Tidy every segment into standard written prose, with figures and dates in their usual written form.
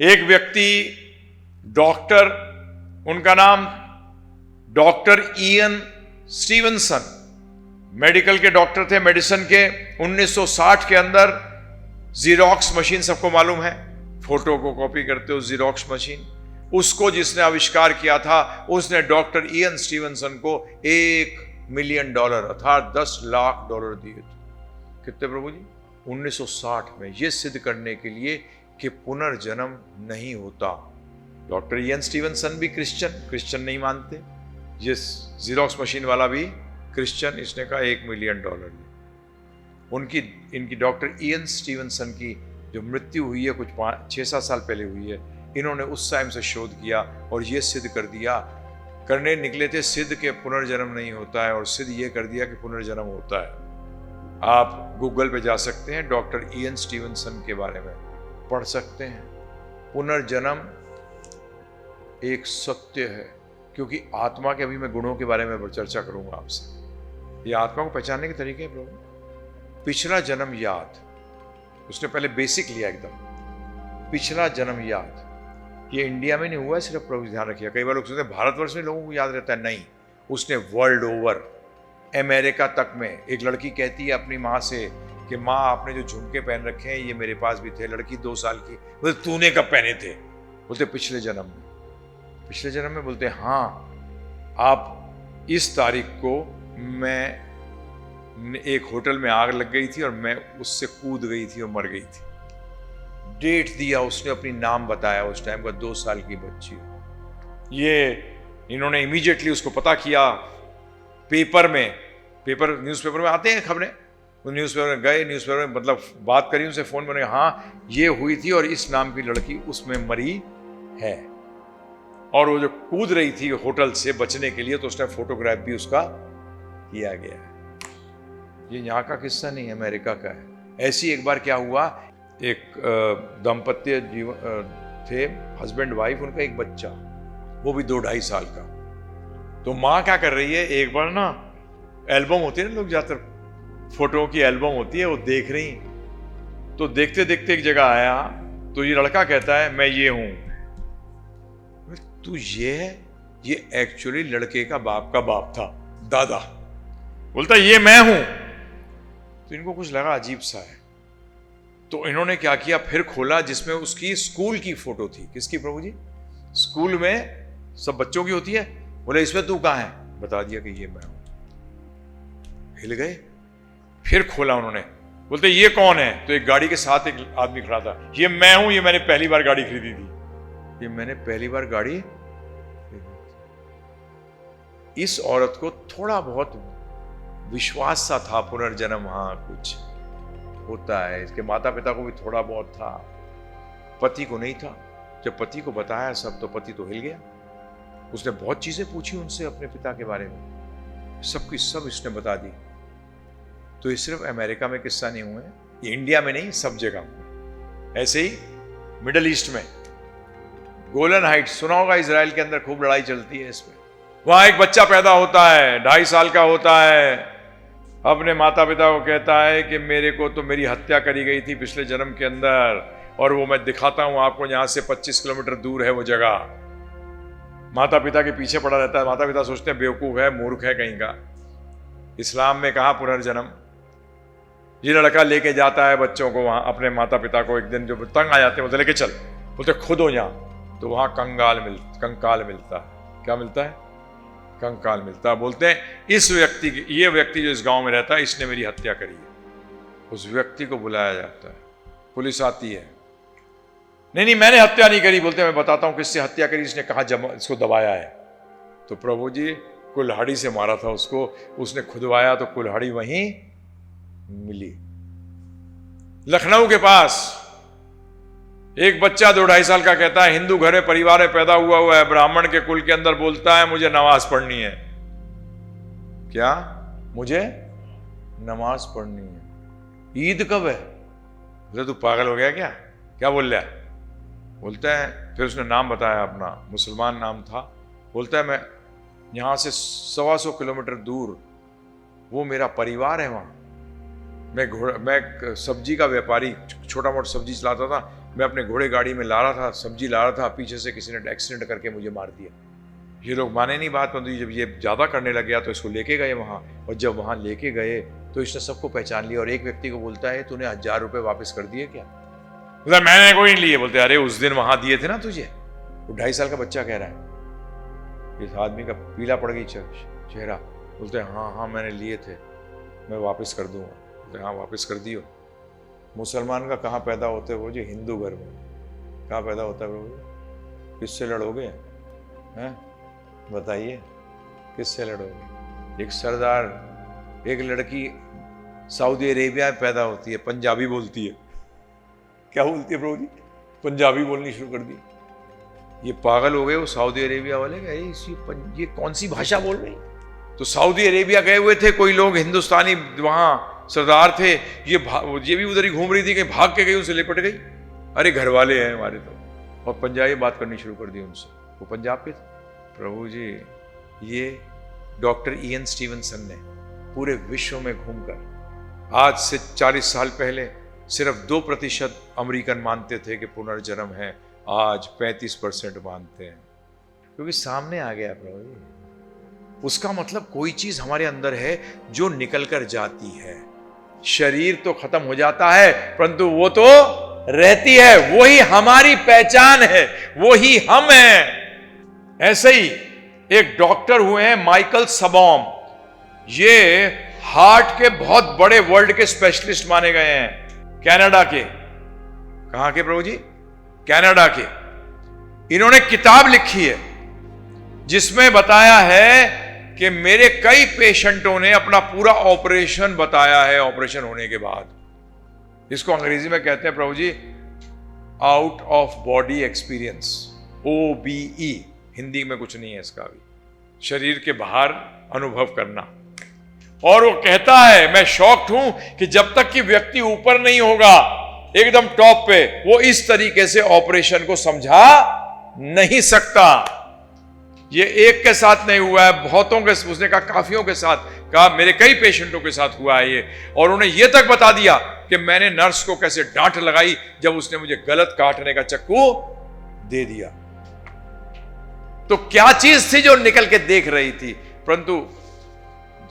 एक व्यक्ति डॉक्टर, उनका नाम डॉक्टर इयन स्टीवनसन, मेडिकल के डॉक्टर थे, मेडिसिन के। 1960 के अंदर जीरोक्स मशीन सबको मालूम है, फोटो को कॉपी करते हो जीरोक्स मशीन, उसको जिसने आविष्कार किया था उसने डॉक्टर इयन स्टीवनसन को $1 मिलियन अर्थात $10 लाख दिए थे। कितने प्रभु जी? 1960 में, यह सिद्ध करने के लिए कि पुनर्जन्म नहीं होता। डॉक्टर इयन स्टीवनसन भी क्रिश्चियन नहीं मानते, ये जीरोक्स मशीन वाला भी क्रिश्चियन, इसने कहा $1 मिलियन। इनकी डॉक्टर इयन स्टीवनसन की जो मृत्यु हुई है कुछ 6-7 साल पहले हुई है, इन्होंने उस टाइम से शोध किया और ये सिद्ध कर दिया, करने निकले थे सिद्ध के पुनर्जन्म नहीं होता है, और सिद्ध ये कर दिया कि पुनर्जन्म होता है। आप गूगल पे जा सकते हैं, डॉक्टर इयन स्टीवनसन के बारे में पढ़ सकते हैं। पुनर्जन्म एक सत्य है, क्योंकि आत्मा के, अभी मैं गुणों के बारे में चर्चा करूंगा आपसे। ये आत्मा को पहचानने के तरीके हैं प्रभु। पिछला जन्म याद, उसने पहले बेसिक लिया एकदम, पिछला जन्म याद। ये इंडिया में नहीं हुआ है सिर्फ प्रभु, ध्यान रखिए। कई बार लोग सोचते हैं भारतवर्ष में लोगों को याद रहता है, नहीं, उसने वर्ल्ड ओवर, अमेरिका तक में। एक लड़की कहती है अपनी माँ से कि माँ आपने जो झुमके पहन रखे हैं ये मेरे पास भी थे। लड़की 2 साल की, बोलते तूने कब पहने थे? बोलते पिछले जन्म में। पिछले जन्म में? बोलते हाँ, आप इस तारीख को मैं एक होटल में आग लग गई थी और मैं उससे कूद गई थी और मर गई थी। डेट दिया उसने, अपनी नाम बताया, उस टाइम का 2 साल की बच्ची। ये इन्होंने इमीडिएटली उसको पता किया, न्यूज़पेपर में आते हैं खबरें, वो न्यूज़पेपर में गए, न्यूज़पेपर में मतलब बात करी उनसे, फोन में, हाँ ये हुई थी और इस नाम की लड़की उसमें मरी है। और वो जो कूद रही थी होटल से बचने के लिए, तो उसने फोटोग्राफ भी उसका किया गया है। ये यहाँ का किस्सा नहीं, अमेरिका का है। ऐसी एक बार क्या हुआ, एक दंपत्य थे, हस्बैंड वाइफ, उनका एक बच्चा, वो भी 2-2.5 साल का। तो माँ क्या कर रही है, एक बार ना एल्बम होती है ना, लोग ज्यादातर फोटो की एल्बम होती है, वो देख रही, तो देखते देखते एक जगह आया, तो ये लड़का कहता है मैं ये हूं। तू ये है? ये एक्चुअली लड़के का बाप था, दादा। बोलता ये मैं हूं। तो इनको कुछ लगा अजीब सा है, तो इन्होंने क्या किया, फिर खोला जिसमें उसकी स्कूल की फोटो थी। किसकी प्रभु जी? स्कूल में सब बच्चों की होती है। बोले इसमें तू कहां है? बता दिया कि ये मैं हूं। हिल गए। फिर खोला उन्होंने, बोलते ये कौन है? तो एक गाड़ी के साथ एक आदमी खड़ा था। ये मैं हूं, ये मैंने पहली बार गाड़ी खरीदी थी, ये मैंने पहली बार गाड़ी। इस औरत को थोड़ा बहुत विश्वास सा था, पुनर्जन्म हाँ कुछ होता है। इसके माता पिता को भी थोड़ा बहुत था, पति को नहीं था। जब पति को बताया सब, तो पति तो हिल गया। उसने बहुत चीजें पूछी उनसे अपने पिता के बारे में, सबकी सब इसने बता दी। तो ये सिर्फ अमेरिका में किस्सा नहीं हुए, ये इंडिया में नहीं, सब जगह। ऐसे ही मिडल ईस्ट में गोलन हाइट्स सुना होगा, इजराइल के अंदर खूब लड़ाई चलती है इसमें। वहां एक बच्चा पैदा होता है, 2.5 साल का होता है, अपने माता पिता को कहता है कि मेरे को तो मेरी हत्या करी गई थी पिछले जन्म के अंदर, और वो मैं दिखाता हूं आपको, यहां से 25 किलोमीटर दूर है वो जगह। माता पिता के पीछे पड़ा रहता है। माता पिता सोचते हैं बेवकूफ है, मूर्ख है कहीं का। इस्लाम में कहा पुनर्जन्म। ये लड़का लेके जाता है बच्चों को वहां, अपने माता पिता को। एक दिन जो तंग आ जाते हैं, बोलते लेके चल, बोलते खुद हो यहाँ। तो वहां कंकाल मिलता है। क्या मिलता है? कंकाल मिलता है। बोलते हैं ये व्यक्ति जो इस गांव में रहता है, इसने मेरी हत्या करी है। उस व्यक्ति को बुलाया जाता है, पुलिस आती है। नहीं मैंने हत्या नहीं करी। बोलते मैं बताता हूं किससे हत्या करी। इसने कहा इसको दबाया है। तो प्रभु जी कुल्हाड़ी से मारा था उसको, उसने खुदवाया तो कुल्हाड़ी वहीं मिली। लखनऊ के पास एक बच्चा 2-2.5 साल का कहता है, हिंदू घर परिवार में पैदा हुआ है, ब्राह्मण के कुल के अंदर, बोलता है मुझे नमाज पढ़नी है। क्या? मुझे नमाज पढ़नी है। ईद कब है? बोले तू पागल हो गया क्या बोल रहा है? बोलता है, फिर उसने नाम बताया अपना, मुसलमान नाम था। बोलता है मैं यहां से 125 किलोमीटर दूर, वो मेरा परिवार है वहां। मैं सब्जी का व्यापारी, छोटा मोटा सब्जी चलाता था, मैं अपने घोड़े गाड़ी में ला रहा था, सब्जी ला रहा था, पीछे से किसी ने एक्सीडेंट करके मुझे मार दिया। ये लोग माने नहीं बात, परंतु जब ये ज़्यादा करने लग गया तो इसको लेके गए वहाँ, और जब वहाँ लेके गए तो इसने सबको पहचान लिया, और एक व्यक्ति को बोलता है तूने 1000 रुपये वापस कर दिए क्या? बोला मैंने कोई नहीं लिए। बोलते अरे उस दिन वहाँ दिए थे ना तुझे। वो 2.5 साल का बच्चा कह रहा है। इस आदमी का पीला पड़ गई चेहरा। बोलते हाँ मैंने लिए थे, मैं वापस कर दूंगा। बोलते हाँ वापस कर दियो। मुसलमान का कहाँ पैदा होते हो जी? हिंदू घर में। कहाँ पैदा होता है प्रभु? किससे लड़ोगे हैं? बताइए किससे लड़ोगे? एक सरदार, एक लड़की सऊदी अरेबिया में पैदा होती है, पंजाबी बोलती है। क्या बोलती है प्रभु जी? पंजाबी बोलनी शुरू कर दी। ये पागल हो गए वो सऊदी अरेबिया वाले, ये कौन सी भाषा बोल रही? तो सऊदी अरेबिया गए हुए थे कोई लोग हिंदुस्तानी, वहां सरदार थे, ये भी उधर ही घूम रही थी, कहीं भाग के गई, उनसे लिपट गई। अरे घर वाले हैं हमारे तो, और पंजाबी बात करनी शुरू कर दी उनसे। वो पंजाब के थे। प्रभु जी, ये डॉक्टर इयन स्टीवनसन ने पूरे विश्व में घूमकर, आज से 40 साल पहले सिर्फ 2% अमेरिकन मानते थे कि पुनर्जन्म है, आज 35% मानते हैं, क्योंकि सामने आ गया प्रभु जी। उसका मतलब कोई चीज हमारे अंदर है जो निकल कर जाती है। शरीर तो खत्म हो जाता है, परंतु वो तो रहती है, वही हमारी पहचान है, वही हम हैं। ऐसे ही एक डॉक्टर हुए हैं माइकल सबॉम, ये हार्ट के बहुत बड़े वर्ल्ड के स्पेशलिस्ट माने गए हैं, कनाडा के। कहां के प्रभु जी? कनाडा के। इन्होंने किताब लिखी है जिसमें बताया है कि मेरे कई पेशेंटों ने अपना पूरा ऑपरेशन बताया है, ऑपरेशन होने के बाद। इसको अंग्रेजी में कहते हैं Prabhu ji out of body experience, OBE। Hindi में कुछ नहीं है इसका भी, शरीर के बाहर अनुभव करना। और वो कहता है मैं शॉक्ड हूं कि जब तक कि व्यक्ति ऊपर नहीं होगा एकदम टॉप पे, वो इस तरीके से ऑपरेशन को समझा नहीं सकता। ये एक के साथ नहीं हुआ है, बहुतों के, उसने कहा काफियों के साथ, कहा मेरे कई पेशेंटों के साथ हुआ है ये। और उन्हें यह तक बता दिया कि मैंने नर्स को कैसे डांट लगाई जब उसने मुझे गलत काटने का चाकू दे दिया। तो क्या चीज थी जो निकल के देख रही थी, परंतु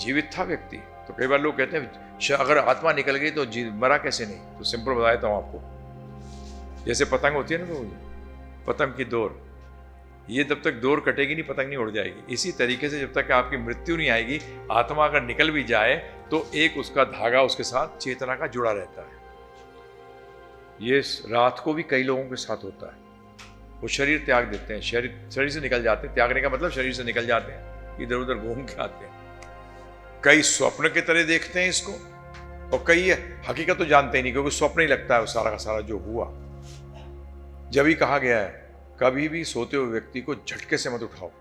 जीवित था व्यक्ति। तो कई बार लोग कहते हैं अगर आत्मा निकल गई तो मरा कैसे नहीं? तो सिंपल बता देता हूं आपको। जैसे पतंग होती है ना प्रभु जी, पतंग की डोर, ये जब तक डोर कटेगी नहीं पतंग नहीं उड़ जाएगी। इसी तरीके से जब तक आपकी मृत्यु नहीं आएगी, आत्मा अगर निकल भी जाए तो एक उसका धागा उसके साथ चेतना का जुड़ा रहता है। ये रात को भी कई लोगों के साथ होता है। वो शरीर त्याग देते हैं, शरीर से निकल जाते हैं। त्यागने का मतलब शरीर से निकल जाते हैं, इधर उधर घूम के आते हैं। कई स्वप्न की तरह देखते हैं इसको, और कई हकीकत तो जानते ही नहीं, क्योंकि स्वप्न ही लगता है वो सारा का सारा जो हुआ। जब ही कहा गया है कभी भी सोते हुए व्यक्ति को झटके से मत उठाओ।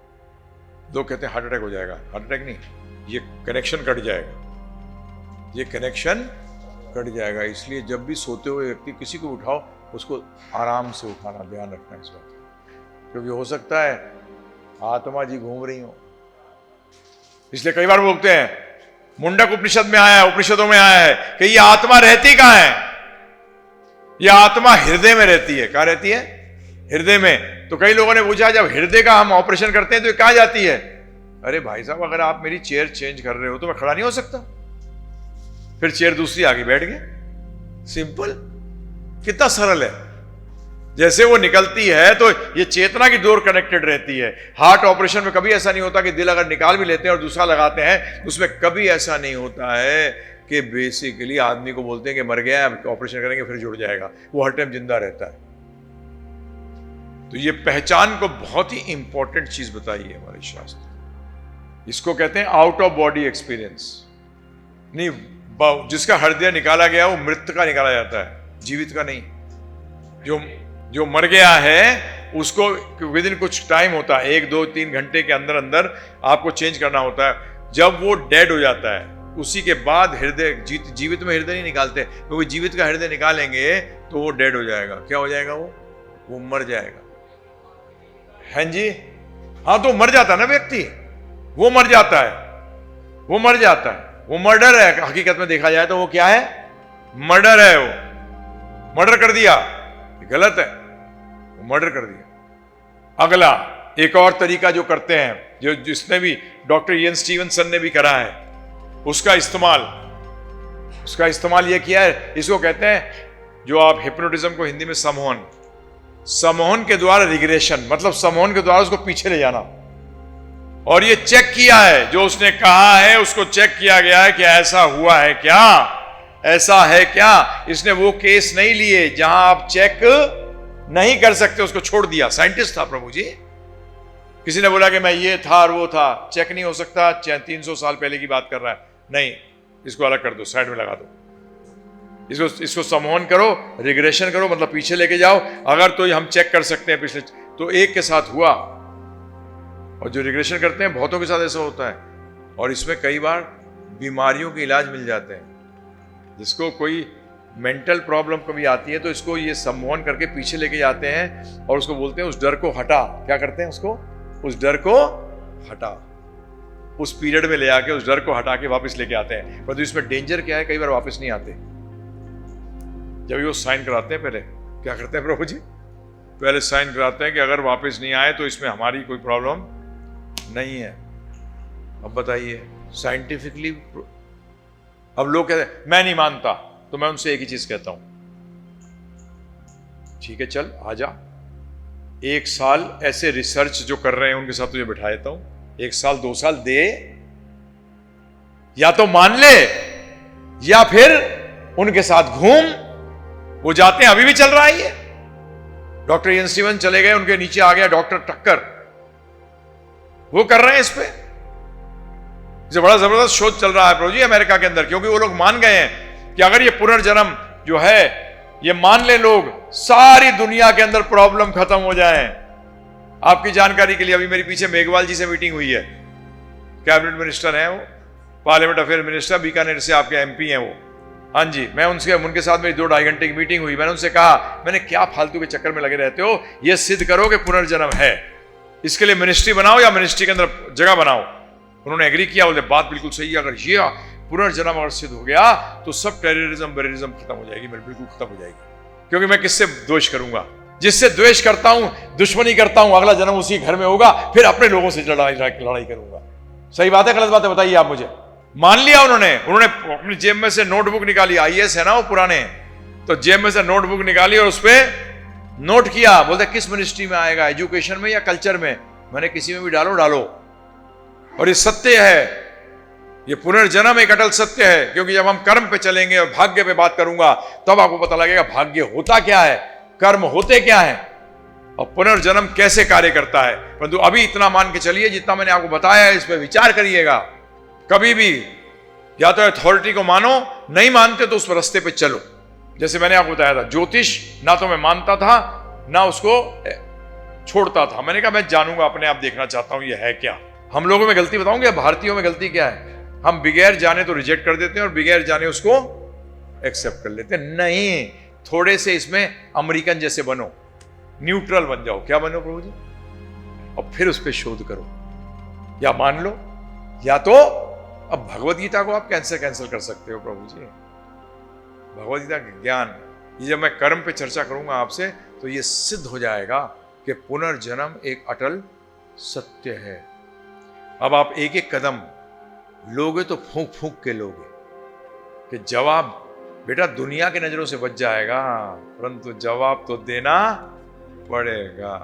लोग कहते हैं हार्ट अटैक हो जाएगा। हार्ट अटैक नहीं, ये कनेक्शन कट जाएगा, ये कनेक्शन कट जाएगा। इसलिए जब भी सोते हुए व्यक्ति किसी को उठाओ, उसको आराम से उठाना, ध्यान रखना इस बात, क्योंकि हो सकता है आत्मा जी घूम रही हो। इसलिए कई बार बोलते हैं, मुंडक उपनिषद में आया है, उपनिषदों में आया है कि ये आत्मा रहती कहां है? ये आत्मा हृदय में रहती है। कहां रहती है? हृदय में। तो कई लोगों ने पूछा जब हृदय का हम ऑपरेशन करते हैं तो ये कहां जाती है? अरे भाई साहब, अगर आप मेरी चेयर चेंज कर रहे हो तो मैं खड़ा नहीं हो सकता, फिर चेयर दूसरी आगे बैठ गए। सिंपल, कितना सरल है। जैसे वो निकलती है तो ये चेतना की डोर कनेक्टेड रहती है। हार्ट ऑपरेशन में कभी ऐसा नहीं होता कि दिल अगर निकाल भी लेते हैं और दूसरा लगाते हैं, उसमें कभी ऐसा नहीं होता है कि बेसिकली आदमी को बोलते हैं कि मर गया है, ऑपरेशन करेंगे फिर जुड़ जाएगा। वो हर टाइम जिंदा रहता है। तो ये पहचान को बहुत ही इंपॉर्टेंट चीज बताई है हमारे शास्त्र। इसको कहते हैं आउट ऑफ बॉडी एक्सपीरियंस। नहीं, जिसका हृदय निकाला गया वो मृत का निकाला जाता है, जीवित का नहीं। जो मर गया है उसको विद इन कुछ टाइम होता है, 1, 2, 3 घंटे के अंदर अंदर आपको चेंज करना होता है। जब वो डेड हो जाता है उसी के बाद हृदय, जीवित में हृदय नहीं निकालते, क्योंकि जीवित का हृदय निकालेंगे तो वो डेड हो जाएगा। क्या हो जाएगा? वो मर जाएगा। हैं जी? हाँ, तो मर जाता है ना व्यक्ति, वो मर जाता है, वो मर जाता है। वो मर्डर है हकीकत में देखा जाए तो। वो क्या है? मर्डर है। वो मर्डर कर दिया, ये गलत है, वो मर्डर कर दिया। अगला एक और तरीका जो करते हैं, जो जिसने भी डॉक्टर इयन स्टीवनसन ने भी करा है, उसका इस्तेमाल ये किया है। इसको कहते हैं, जो आप हिप्नोटिज्म को हिंदी में सम्मोहन के द्वारा रिग्रेशन, मतलब सम्मोहन के द्वारा उसको पीछे ले जाना। और ये चेक किया है, जो उसने कहा है उसको चेक किया गया है कि ऐसा हुआ है क्या, ऐसा है क्या। इसने वो केस नहीं लिए जहां आप चेक नहीं कर सकते, उसको छोड़ दिया। साइंटिस्ट था प्रभु जी, किसी ने बोला कि मैं ये था और वो था, चेक नहीं हो सकता, 300 साल पहले की बात कर रहा है, नहीं, इसको अलग कर दो, साइड में लगा दो, इसको सम्मोहन करो, रिग्रेशन करो, मतलब पीछे लेके जाओ। अगर तो हम चेक कर सकते हैं पिछले, तो एक के साथ हुआ। और जो रिग्रेशन करते हैं बहुतों के साथ ऐसा होता है, और इसमें कई बार बीमारियों के इलाज मिल जाते हैं। जिसको कोई मेंटल प्रॉब्लम कभी आती है तो इसको ये सम्मोहन करके पीछे लेके जाते हैं और उसको बोलते हैं उस डर को हटा। क्या करते हैं उसको? उस डर को हटा, उस पीरियड में ले आके उस डर को हटा के वापस लेके आते हैं। पर तो इसमें डेंजर क्या है, कई बार वापस नहीं आते। जब वो साइन कराते हैं, पहले क्या करते हैं प्रभु जी? पहले साइन कराते हैं कि अगर वापस नहीं आए तो इसमें हमारी कोई प्रॉब्लम नहीं है। अब बताइए साइंटिफिकली, अब लोग कहते हैं मैं नहीं मानता, तो मैं उनसे एक ही चीज कहता हूं, ठीक है चल आजा, 1 साल ऐसे रिसर्च जो कर रहे हैं उनके साथ तुझे बिठा देता हूं, 1 साल 2 साल दे, या तो मान ले या फिर उनके साथ घूम। वो जाते हैं, अभी भी चल रहा है ये। डॉक्टर इयन स्टीवन चले गए, उनके नीचे आ गया डॉक्टर टक्कर, वो कर रहे हैं इस पे। इसे बड़ा जबरदस्त शोध चल रहा है प्रभु जी अमेरिका के अंदर, क्योंकि वो लोग मान गए हैं कि अगर ये पुनर्जन्म जो है ये मान ले लोग, सारी दुनिया के अंदर प्रॉब्लम खत्म हो जाए। आपकी जानकारी के लिए अभी मेरी पीछे मेघवाल जी से मीटिंग हुई है, कैबिनेट मिनिस्टर हैं वो, पार्लियामेंट अफेयर मिनिस्टर, बीकानेर से आपके एमपी हैं वो। हाँ जी, मैं उनके साथ मेरी 2-2.5 घंटे की मीटिंग हुई। मैंने उनसे कहा, मैंने क्या फालतू के चक्कर में लगे रहते हो, ये सिद्ध करो कि पुनर्जन्म है, इसके लिए मिनिस्ट्री बनाओ या मिनिस्ट्री के अंदर जगह बनाओ। उन्होंने एग्री किया, बोले बात बिल्कुल सही है, अगर ये पुनर्जन्म अगर सिद्ध हो गया तो सब टेररिज्म खत्म हो जाएगी, मेरी बिल्कुल खत्म हो जाएगी। क्योंकि मैं किससे द्वेष करूंगा? जिससे द्वेष करता हूं, दुश्मनी करता हूं, अगला जन्म उसी घर में होगा, फिर अपने लोगों से लड़ाई करूंगा। सही बात है गलत बात है? बताइए आप मुझे। मान लिया उन्होंने अपनी जेब में से नोटबुक निकाली, आईएएस है ना वो पुराने, तो जेब में से नोटबुक निकाली और उस पर नोट किया, बोलते किस मिनिस्ट्री में आएगा, एजुकेशन में या कल्चर में? मैंने किसी में भी डालो। और ये सत्य है, ये पुनर्जन्म एक अटल सत्य है। क्योंकि जब हम कर्म पे चलेंगे और भाग्य पे बात करूंगा तब आपको पता लगेगा भाग्य होता क्या है, कर्म होते क्या है और पुनर्जन्म कैसे कार्य करता है। परंतु अभी इतना मान के चलिए, जितना मैंने आपको बताया है इस पर विचार करिएगा। कभी भी या तो अथॉरिटी को मानो, नहीं मानते तो उस रास्ते पे चलो। जैसे मैंने आपको बताया था, ज्योतिष ना तो मैं मानता था ना उसको छोड़ता था। मैंने कहा मैं जानूंगा, अपने आप देखना चाहता हूं ये है क्या। हम लोगों में गलती बताऊंगे, भारतीयों में गलती क्या है? हम बगैर जाने तो रिजेक्ट कर देते हैं और बगैर जाने उसको एक्सेप्ट कर लेते हैं। नहीं, थोड़े से इसमें अमेरिकन जैसे बनो, न्यूट्रल बन जाओ। क्या बनो प्रभु जी? और फिर उस पर शोध करो, या मान लो या तो अब भगवत गीता को आप कैंसिल कर सकते हो प्रभु जी। भगवत गीता का ज्ञान, ये जब मैं कर्म पे चर्चा करूंगा आपसे तो ये सिद्ध हो जाएगा कि पुनर्जन्म एक अटल सत्य है। अब आप एक एक कदम लोगे तो फूंक फूंक के लोगे कि जवाब बेटा दुनिया की नजरों से बच जाएगा, परंतु जवाब तो देना पड़ेगा।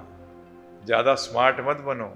ज्यादा स्मार्ट मत बनो।